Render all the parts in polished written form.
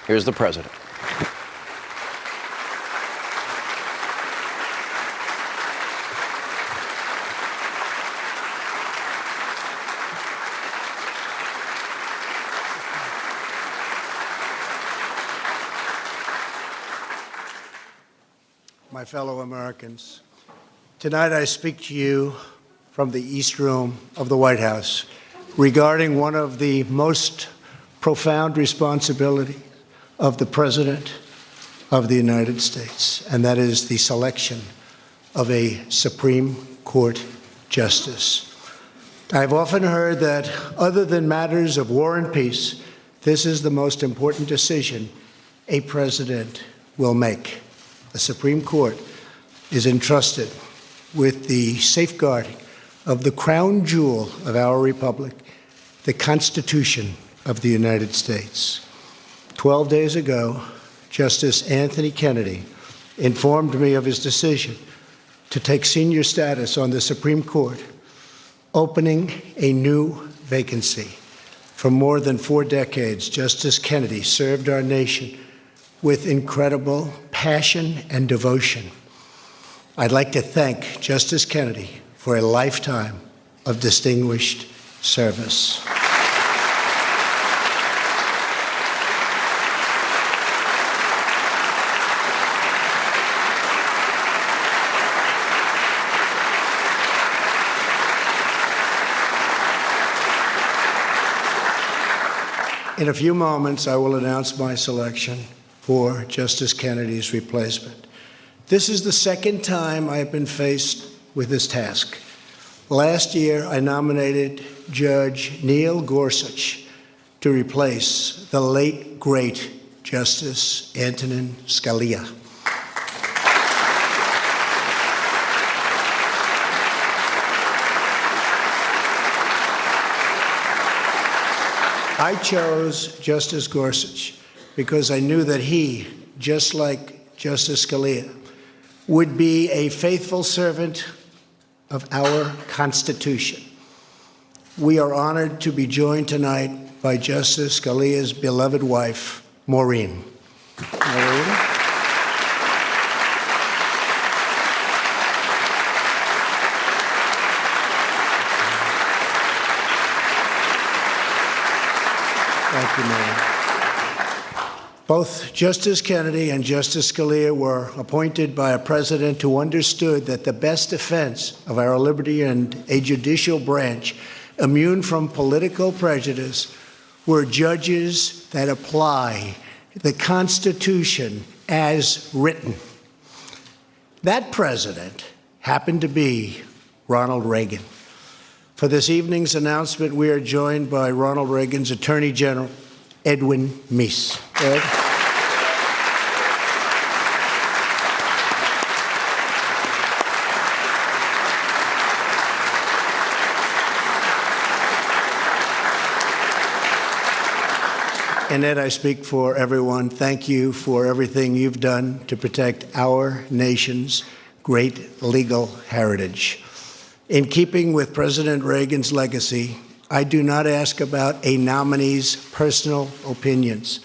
Here's the president. My fellow Americans, tonight I speak to you from the East Room of the White House regarding one of the most profound responsibilities of the President of the United States, and that is the selection of a Supreme Court justice. I've often heard that other than matters of war and peace, this is the most important decision a president will make. The Supreme Court is entrusted with the safeguarding of the crown jewel of our republic, the Constitution of the United States. 12 days ago, Justice Anthony Kennedy informed me of his decision to take senior status on the Supreme Court, opening a new vacancy. For more than 4 decades, Justice Kennedy served our nation with incredible passion and devotion. I'd like to thank Justice Kennedy for a lifetime of distinguished service. In a few moments, I will announce my selection for Justice Kennedy's replacement. This is the second time I have been faced with this task. Last year, I nominated Judge Neil Gorsuch to replace the late, great Justice Antonin Scalia. I chose Justice Gorsuch because I knew that he, just like Justice Scalia, would be a faithful servant of our Constitution. We are honored to be joined tonight by Justice Scalia's beloved wife, Maureen. Maureen? Thank you, Maureen. Both Justice Kennedy and Justice Scalia were appointed by a president who understood that the best defense of our liberty and a judicial branch immune from political prejudice were judges that apply the Constitution as written. That president happened to be Ronald Reagan. For this evening's announcement, we are joined by Ronald Reagan's Attorney General, Edwin Meese. Ed? And Ed, I speak for everyone. Thank you for everything you've done to protect our nation's great legal heritage. In keeping with President Reagan's legacy, I do not ask about a nominee's personal opinions.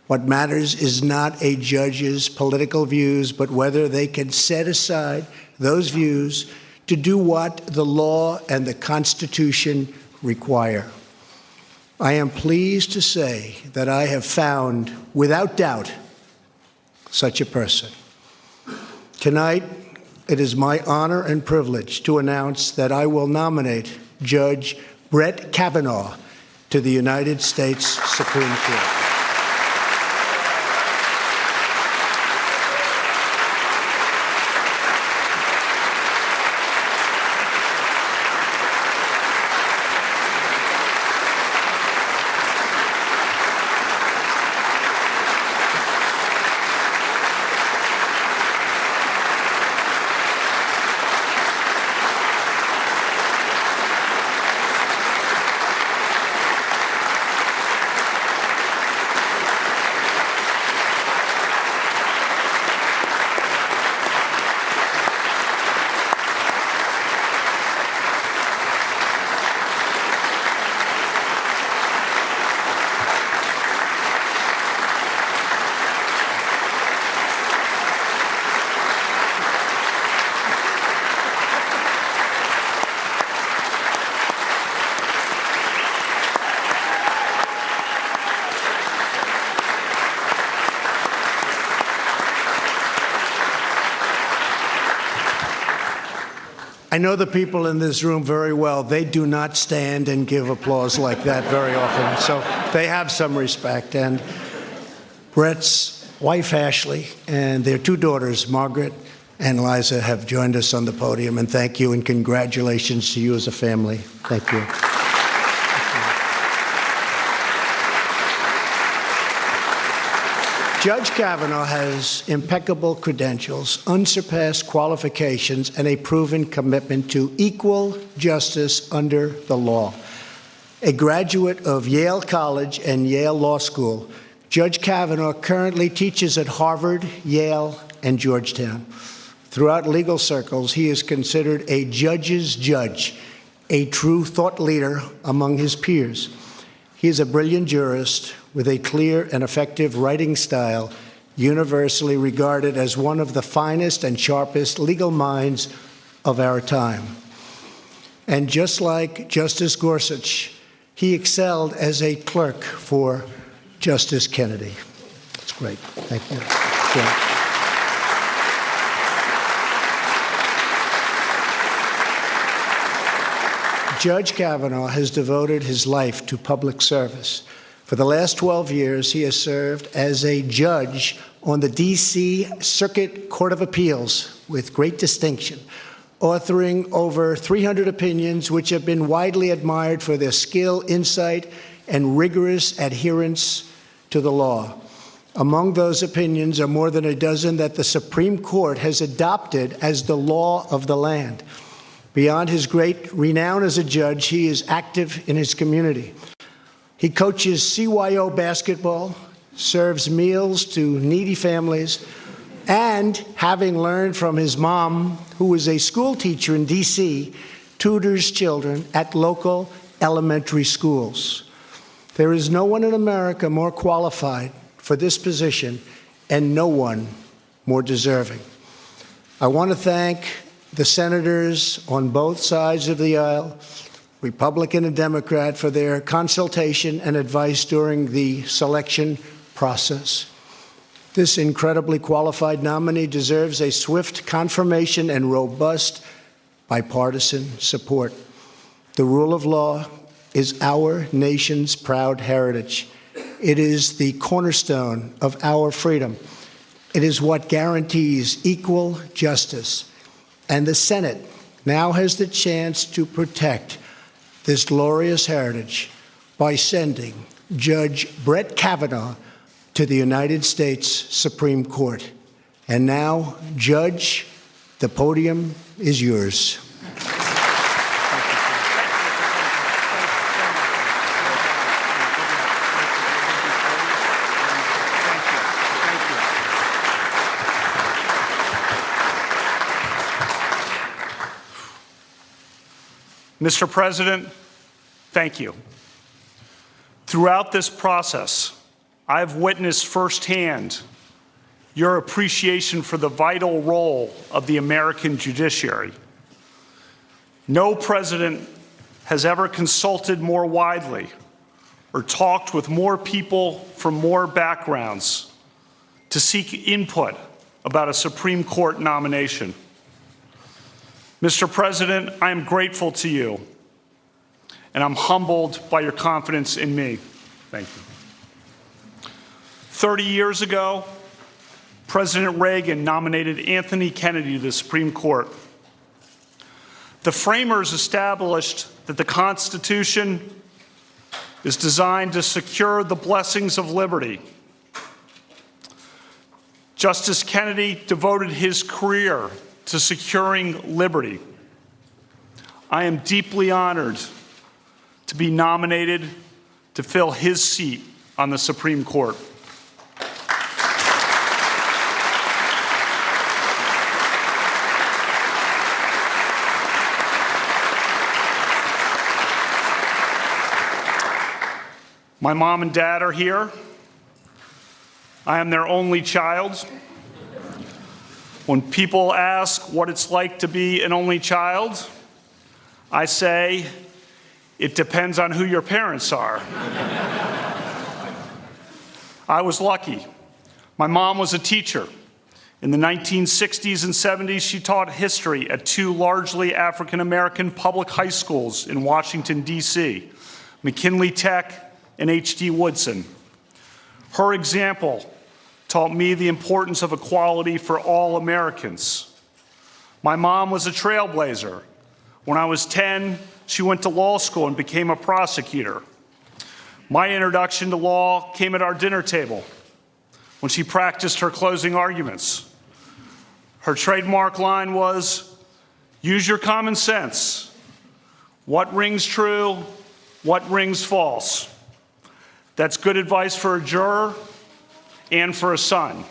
What matters is not a judge's political views, but whether they can set aside those views to do what the law and the Constitution require. I am pleased to say that I have found, without doubt, such a person. Tonight, it is my honor and privilege to announce that I will nominate Judge Brett Kavanaugh to the United States Supreme Court. I know the people in this room very well. They do not stand and give applause like that very often, so they have some respect. And Brett's wife, Ashley, and their two daughters, Margaret and Liza, have joined us on the podium. And thank you and congratulations to you as a family. Thank you. Judge Kavanaugh has impeccable credentials, unsurpassed qualifications, and a proven commitment to equal justice under the law. A graduate of Yale College and Yale Law School, Judge Kavanaugh currently teaches at Harvard, Yale, and Georgetown. Throughout legal circles, he is considered a judge's judge, a true thought leader among his peers. He is a brilliant jurist with a clear and effective writing style, universally regarded as one of the finest and sharpest legal minds of our time. And just like Justice Gorsuch, he excelled as a clerk for Justice Kennedy. That's great. Thank you. Yeah. Judge Kavanaugh has devoted his life to public service. For the last 12 years, he has served as a judge on the D.C. Circuit Court of Appeals with great distinction, authoring over 300 opinions which have been widely admired for their skill, insight, and rigorous adherence to the law. Among those opinions are more than a dozen that the Supreme Court has adopted as the law of the land. Beyond his great renown as a judge, he is active in his community. He coaches CYO basketball, serves meals to needy families, and, having learned from his mom, who was a school teacher in D.C., tutors children at local elementary schools. There is no one in America more qualified for this position, and no one more deserving. I want to thank the senators on both sides of the aisle, Republican and Democrat, for their consultation and advice during the selection process. This incredibly qualified nominee deserves a swift confirmation and robust bipartisan support. The rule of law is our nation's proud heritage. It is the cornerstone of our freedom. It is what guarantees equal justice. And the Senate now has the chance to protect this glorious heritage by sending Judge Brett Kavanaugh to the United States Supreme Court. And now, Judge, the podium is yours. Mr. President, thank you. Throughout this process, I've witnessed firsthand your appreciation for the vital role of the American judiciary. No president has ever consulted more widely or talked with more people from more backgrounds to seek input about a Supreme Court nomination. Mr. President, I am grateful to you, and I'm humbled by your confidence in me. Thank you. 30 years ago, President Reagan nominated Anthony Kennedy to the Supreme Court. The framers established that the Constitution is designed to secure the blessings of liberty. Justice Kennedy devoted his career to securing liberty. I am deeply honored to be nominated to fill his seat on the Supreme Court. My mom and dad are here. I am their only child. When people ask what it's like to be an only child, I say, it depends on who your parents are. I was lucky. My mom was a teacher, In the 1960s and 70s, she taught history at two largely African-American public high schools in Washington, D.C., McKinley Tech and H.D. Woodson. Her example taught me the importance of equality for all Americans. My mom was a trailblazer. When I was 10, she went to law school and became a prosecutor. My introduction to law came at our dinner table when she practiced her closing arguments. Her trademark line was, "Use your common sense. What rings true? What rings false?" That's good advice for a juror and for a son.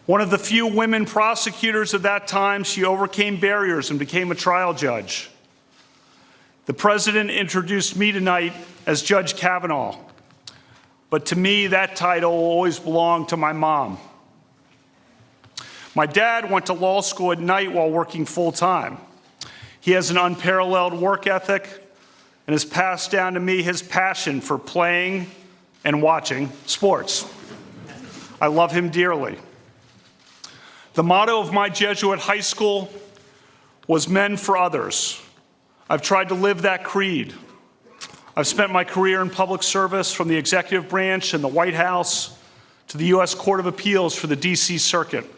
One of the few women prosecutors of that time, she overcame barriers and became a trial judge. The president introduced me tonight as Judge Kavanaugh, but to me, that title will always belong to my mom. My dad went to law school at night while working full-time. He has an unparalleled work ethic and has passed down to me his passion for playing and watching sports. I love him dearly. The motto of my Jesuit high school was "Men for Others." I've tried to live that creed. I've spent my career in public service from the executive branch and the White House to the U.S. Court of Appeals for the D.C. Circuit.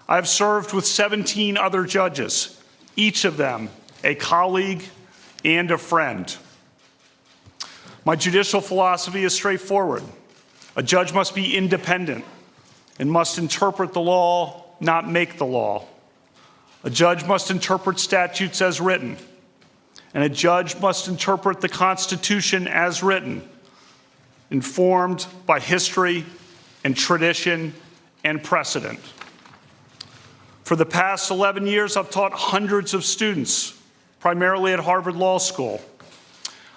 I've served with 17 other judges, each of them a colleague and a friend. My judicial philosophy is straightforward. A judge must be independent and must interpret the law, not make the law. A judge must interpret statutes as written, and a judge must interpret the Constitution as written, informed by history and tradition and precedent. For the past 11 years, I've taught hundreds of students, primarily at Harvard Law School.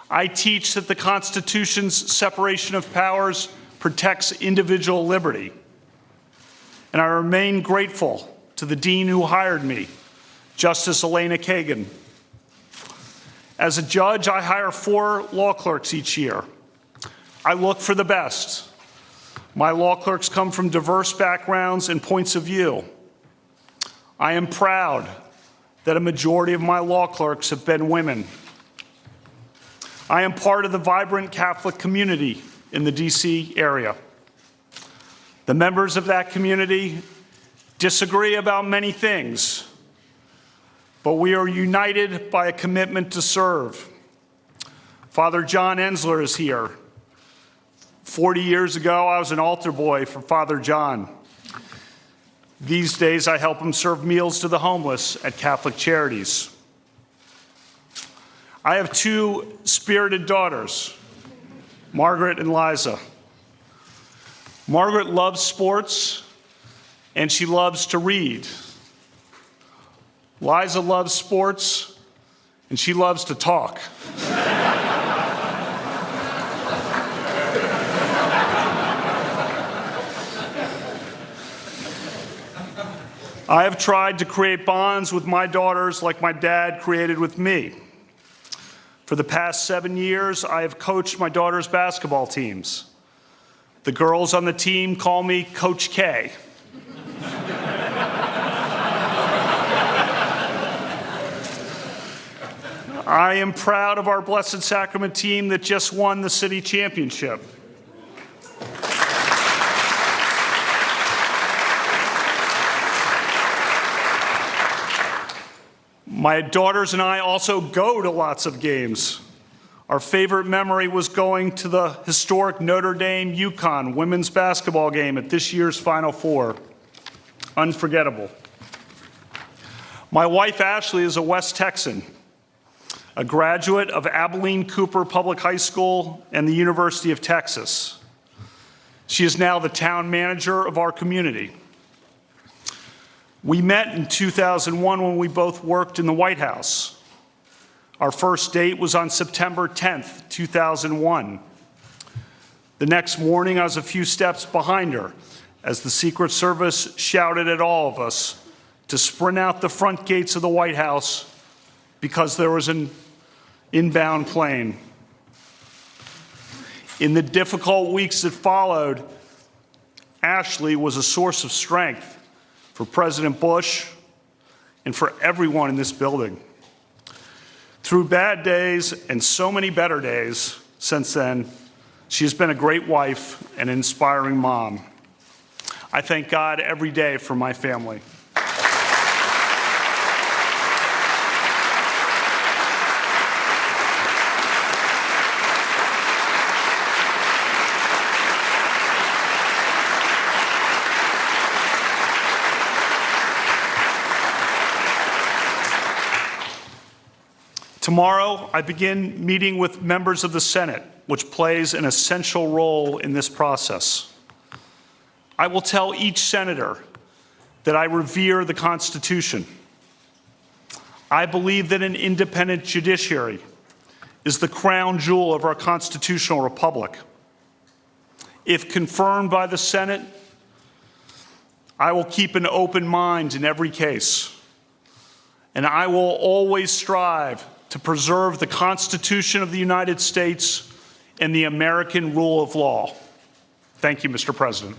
I teach that the Constitution's separation of powers protects individual liberty. And I remain grateful to the dean who hired me, Justice Elena Kagan. As a judge, I hire 4 law clerks each year. I look for the best. My law clerks come from diverse backgrounds and points of view. I am proud that a majority of my law clerks have been women. I am part of the vibrant Catholic community in the D.C. area. The members of that community disagree about many things, but we are united by a commitment to serve. Father John Ensler is here. 40 years ago, I was an altar boy for Father John. These days, I help him serve meals to the homeless at Catholic Charities. I have 2 spirited daughters, Margaret and Liza. Margaret loves sports, and she loves to read. Liza loves sports, and she loves to talk. I have tried to create bonds with my daughters like my dad created with me. For the past 7 years, I have coached my daughter's basketball teams. The girls on the team call me Coach K. I am proud of our Blessed Sacrament team that just won the city championship. My daughters and I also go to lots of games. Our favorite memory was going to the historic Notre Dame-UConn women's basketball game at this year's Final Four. Unforgettable. My wife, Ashley, is a West Texan, a graduate of Abilene Cooper Public High School and the University of Texas. She is now the town manager of our community. We met in 2001 when we both worked in the White House. Our first date was on September 10th, 2001. The next morning, I was a few steps behind her as the Secret Service shouted at all of us to sprint out the front gates of the White House because there was an inbound plane. In the difficult weeks that followed, Ashley was a source of strength for President Bush and for everyone in this building. Through bad days and so many better days since then, she has been a great wife and an inspiring mom. I thank God every day for my family. Tomorrow, I begin meeting with members of the Senate, which plays an essential role in this process. I will tell each senator that I revere the Constitution. I believe that an independent judiciary is the crown jewel of our constitutional republic. If confirmed by the Senate, I will keep an open mind in every case, and I will always strive to preserve the Constitution of the United States and the American rule of law. Thank you, Mr. President.